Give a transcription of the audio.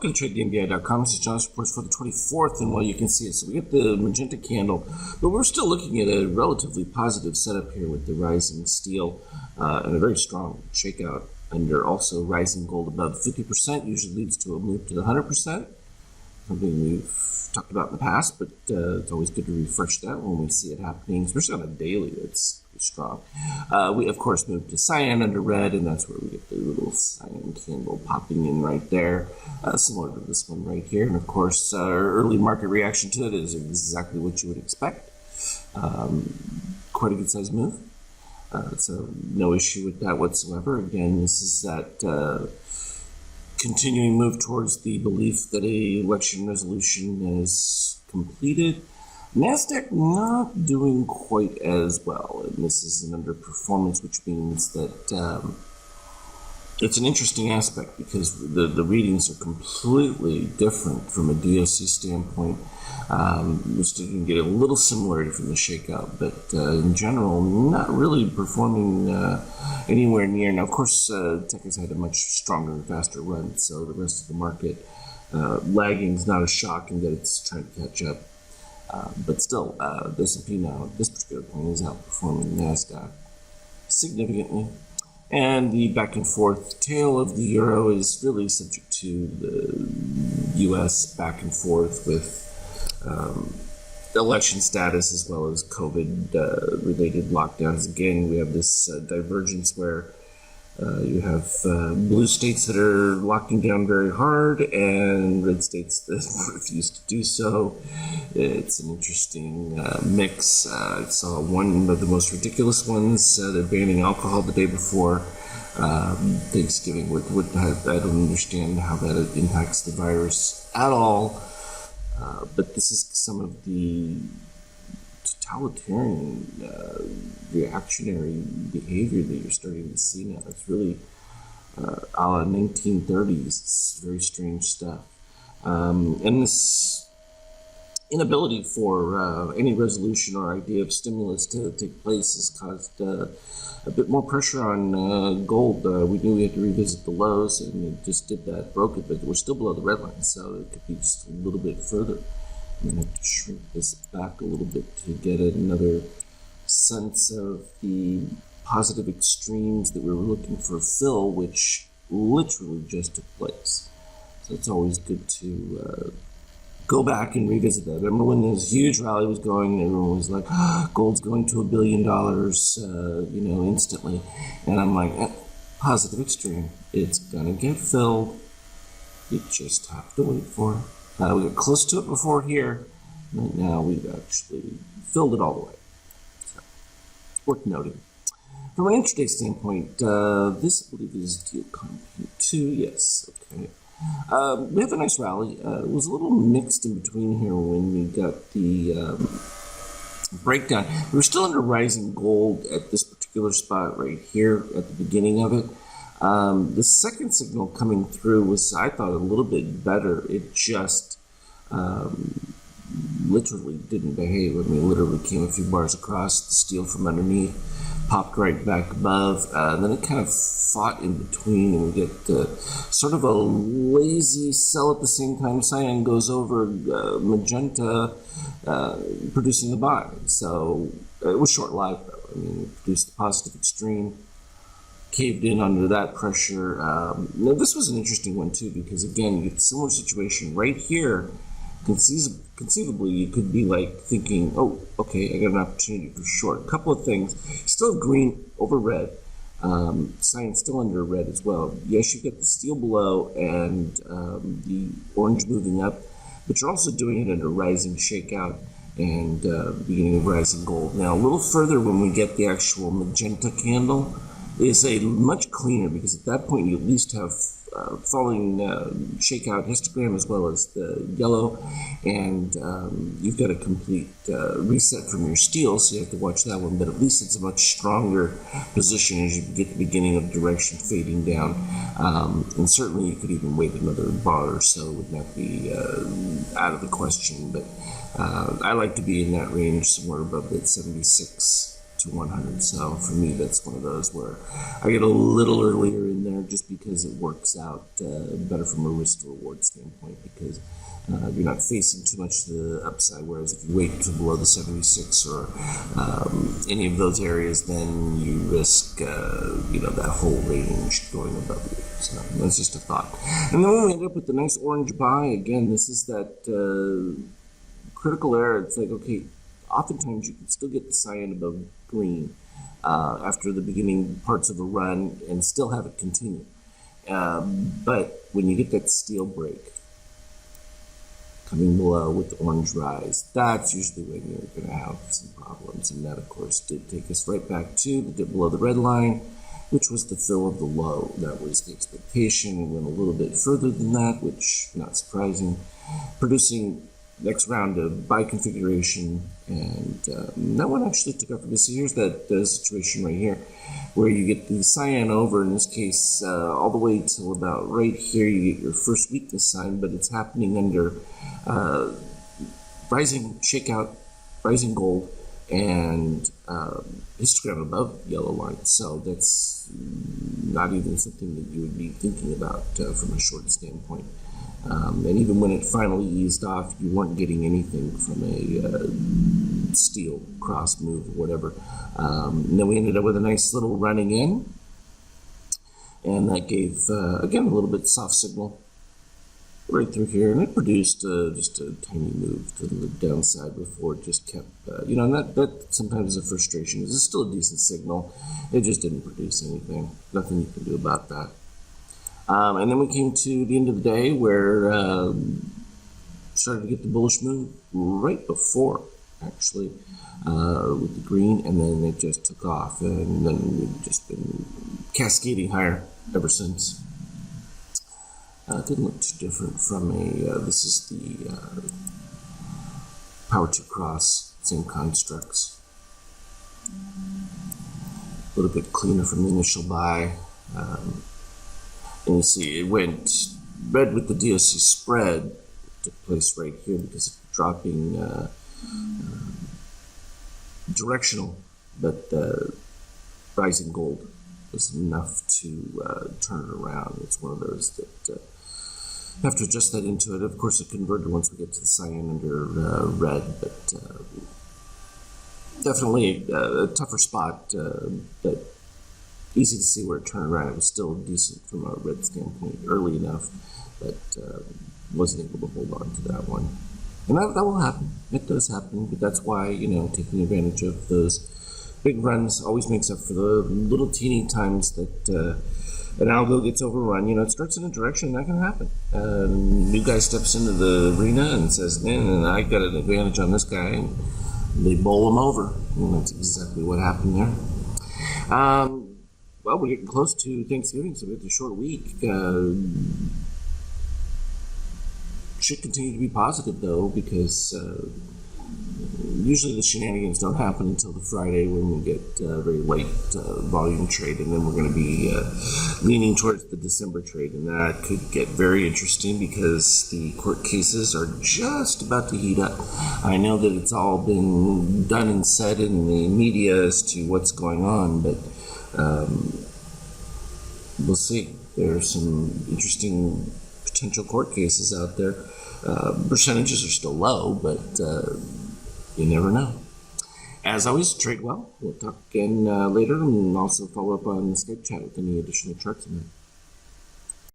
Welcome to TradeTheMBI.com. This is John's reports for the 24th, and you can see it, so we get the magenta candle, but we're still looking at a relatively positive setup here with the rising steel and a very strong shakeout under also rising gold above 50%, usually leads to a move to the 100%, something we've talked about in the past, but it's always good to refresh that when we see it happening, especially on a daily that's strong. We, of course, moved to cyan under red, and that's where we get the little cyan candle popping in right there, similar to this one right here. And, of course, our early market reaction to it is exactly what you would expect. Quite a good-sized move. So no issue with that whatsoever. Again, this is that continuing move towards the belief that a election resolution is completed. NASDAQ not doing quite as well, and this is an underperformance, which means that it's an interesting aspect because the readings are completely different from a DOC standpoint. We're still going to get a little similarity from the shakeout, but in general, not really performing anywhere near. Now, of course, tech has had a much stronger and faster run, so the rest of the market lagging is not a shock in that it's trying to catch up. But still, the S&P now at this particular point is outperforming NASDAQ significantly. And the back and forth tail of the euro is really subject to the U.S. back and forth with election status as well as COVID-related lockdowns. Again, we have this divergence where you have blue states that are locking down very hard and red states that refuse to do so. It's an interesting mix. I saw one of the most ridiculous ones. They're banning alcohol the day before Thanksgiving. I don't understand how that impacts the virus at all. But this is some of the totalitarian, reactionary behavior that you're starting to see now. It's really a la 1930s. It's very strange stuff. And this inability for any resolution or idea of stimulus to take place has caused a bit more pressure on gold. We knew we had to revisit the lows, and it just did that, broke it, but we're still below the red line, so it could be just a little bit further. I'm going to have to shrink this back a little bit to get another sense of the positive extremes that we were looking for fill, which literally just took place. So it's always good to go back and revisit that. Remember when this huge rally was going, and everyone was like, gold's going to $1 billion, instantly. And I'm like, positive extreme. It's going to get filled. You just have to wait for it. We got close to it before here. Right now, we've actually filled it all the way. So, worth noting. From an intraday standpoint, this, I believe, is deal content 2. Yes, okay. We have a nice rally. It was a little mixed in between here when we got the breakdown. We were still under rising gold at this particular spot right here at the beginning of it. The second signal coming through was, I thought, a little bit better. It just literally didn't behave. I mean, literally came a few bars across, the steel from underneath popped right back above, and then it kind of fought in between, and we get sort of a lazy sell at the same time. Cyan goes over magenta, producing a buy. So it was short-lived, though. I mean, it produced the positive extreme, caved in under that pressure. Now, this was an interesting one, too, because, again, you get a similar situation right here. Conceivably, you could be like thinking, oh, okay, I got an opportunity for short. A couple of things. Still have green over red. Cyan still under red as well. Yes, you get the steel below and the orange moving up, but you're also doing it under rising shakeout and beginning of rising gold. Now, a little further when we get the actual magenta candle is a much cleaner, because at that point you at least have falling shakeout histogram as well as the yellow, and you've got a complete reset from your steel, so you have to watch that one, but at least it's a much stronger position as you get the beginning of direction fading down, and certainly you could even wait another bar or so, would not be out of the question, but I like to be in that range somewhere above that 76 to 100. So for me, that's one of those where I get a little earlier in there just because it works out better from a risk to reward standpoint, because you're not facing too much the upside. Whereas if you wait to below the 76 or any of those areas, then you risk that whole range going above you. So that's just a thought. And then we end up with the nice orange buy again. This is that critical error. It's like, okay, oftentimes you can still get the cyan above green after the beginning parts of a run and still have it continue. But when you get that steel break coming below with the orange rise, that's usually when you're going to have some problems. And that, of course, did take us right back to the dip below the red line, which was the fill of the low. That was the expectation. We went a little bit further than that, which not surprising, producing next round of buy configuration, and that one actually took off. So here's that situation right here, where you get the cyan over, in this case, all the way till about right here. You get your first weakness sign, but it's happening under rising shakeout, rising gold, and histogram above yellow line. So that's not even something that you would be thinking about from a short standpoint. And even when it finally eased off, you weren't getting anything from a steel cross move or whatever. And then we ended up with a nice little running in, and that gave, again, a little bit soft signal right through here, and it produced just a tiny move to the downside before it just kept, and that sometimes is a frustration. It's still a decent signal. It just didn't produce anything. Nothing you can do about that. And then we came to the end of the day where started to get the bullish move right before, actually, with the green, and then it just took off, and then we've just been cascading higher ever since. It didn't look too different from this is the Power 2 cross, same constructs. A little bit cleaner from the initial buy. And you see it went red with the DOC spread, took place right here because of dropping directional, but rising gold was enough to turn it around. It's one of those that you have to adjust that into it. Of course, it converted once we get to the cyan under red, but definitely a tougher spot, but easy to see where it turned around. It was still decent from a red standpoint early enough, but wasn't able to hold on to that one. And that will happen. It does happen, but that's why, taking advantage of those big runs always makes up for the little teeny times that an algo gets overrun. It starts in a direction, that can happen. New guy steps into the arena and says, man, I got an advantage on this guy, and they bowl him over. And that's exactly what happened there. Well, we're getting close to Thanksgiving, so it's a short week. Should continue to be positive, though, because usually the shenanigans don't happen until the Friday when we get very late volume trade, and then we're going to be leaning towards the December trade, and that could get very interesting because the court cases are just about to heat up. I know that it's all been done and said in the media as to what's going on, but we'll see. There are some interesting potential court cases out there. Percentages are still low, but you never know. As always, trade well. We'll talk again later, and also follow up on the Skype chat with any additional charts in there.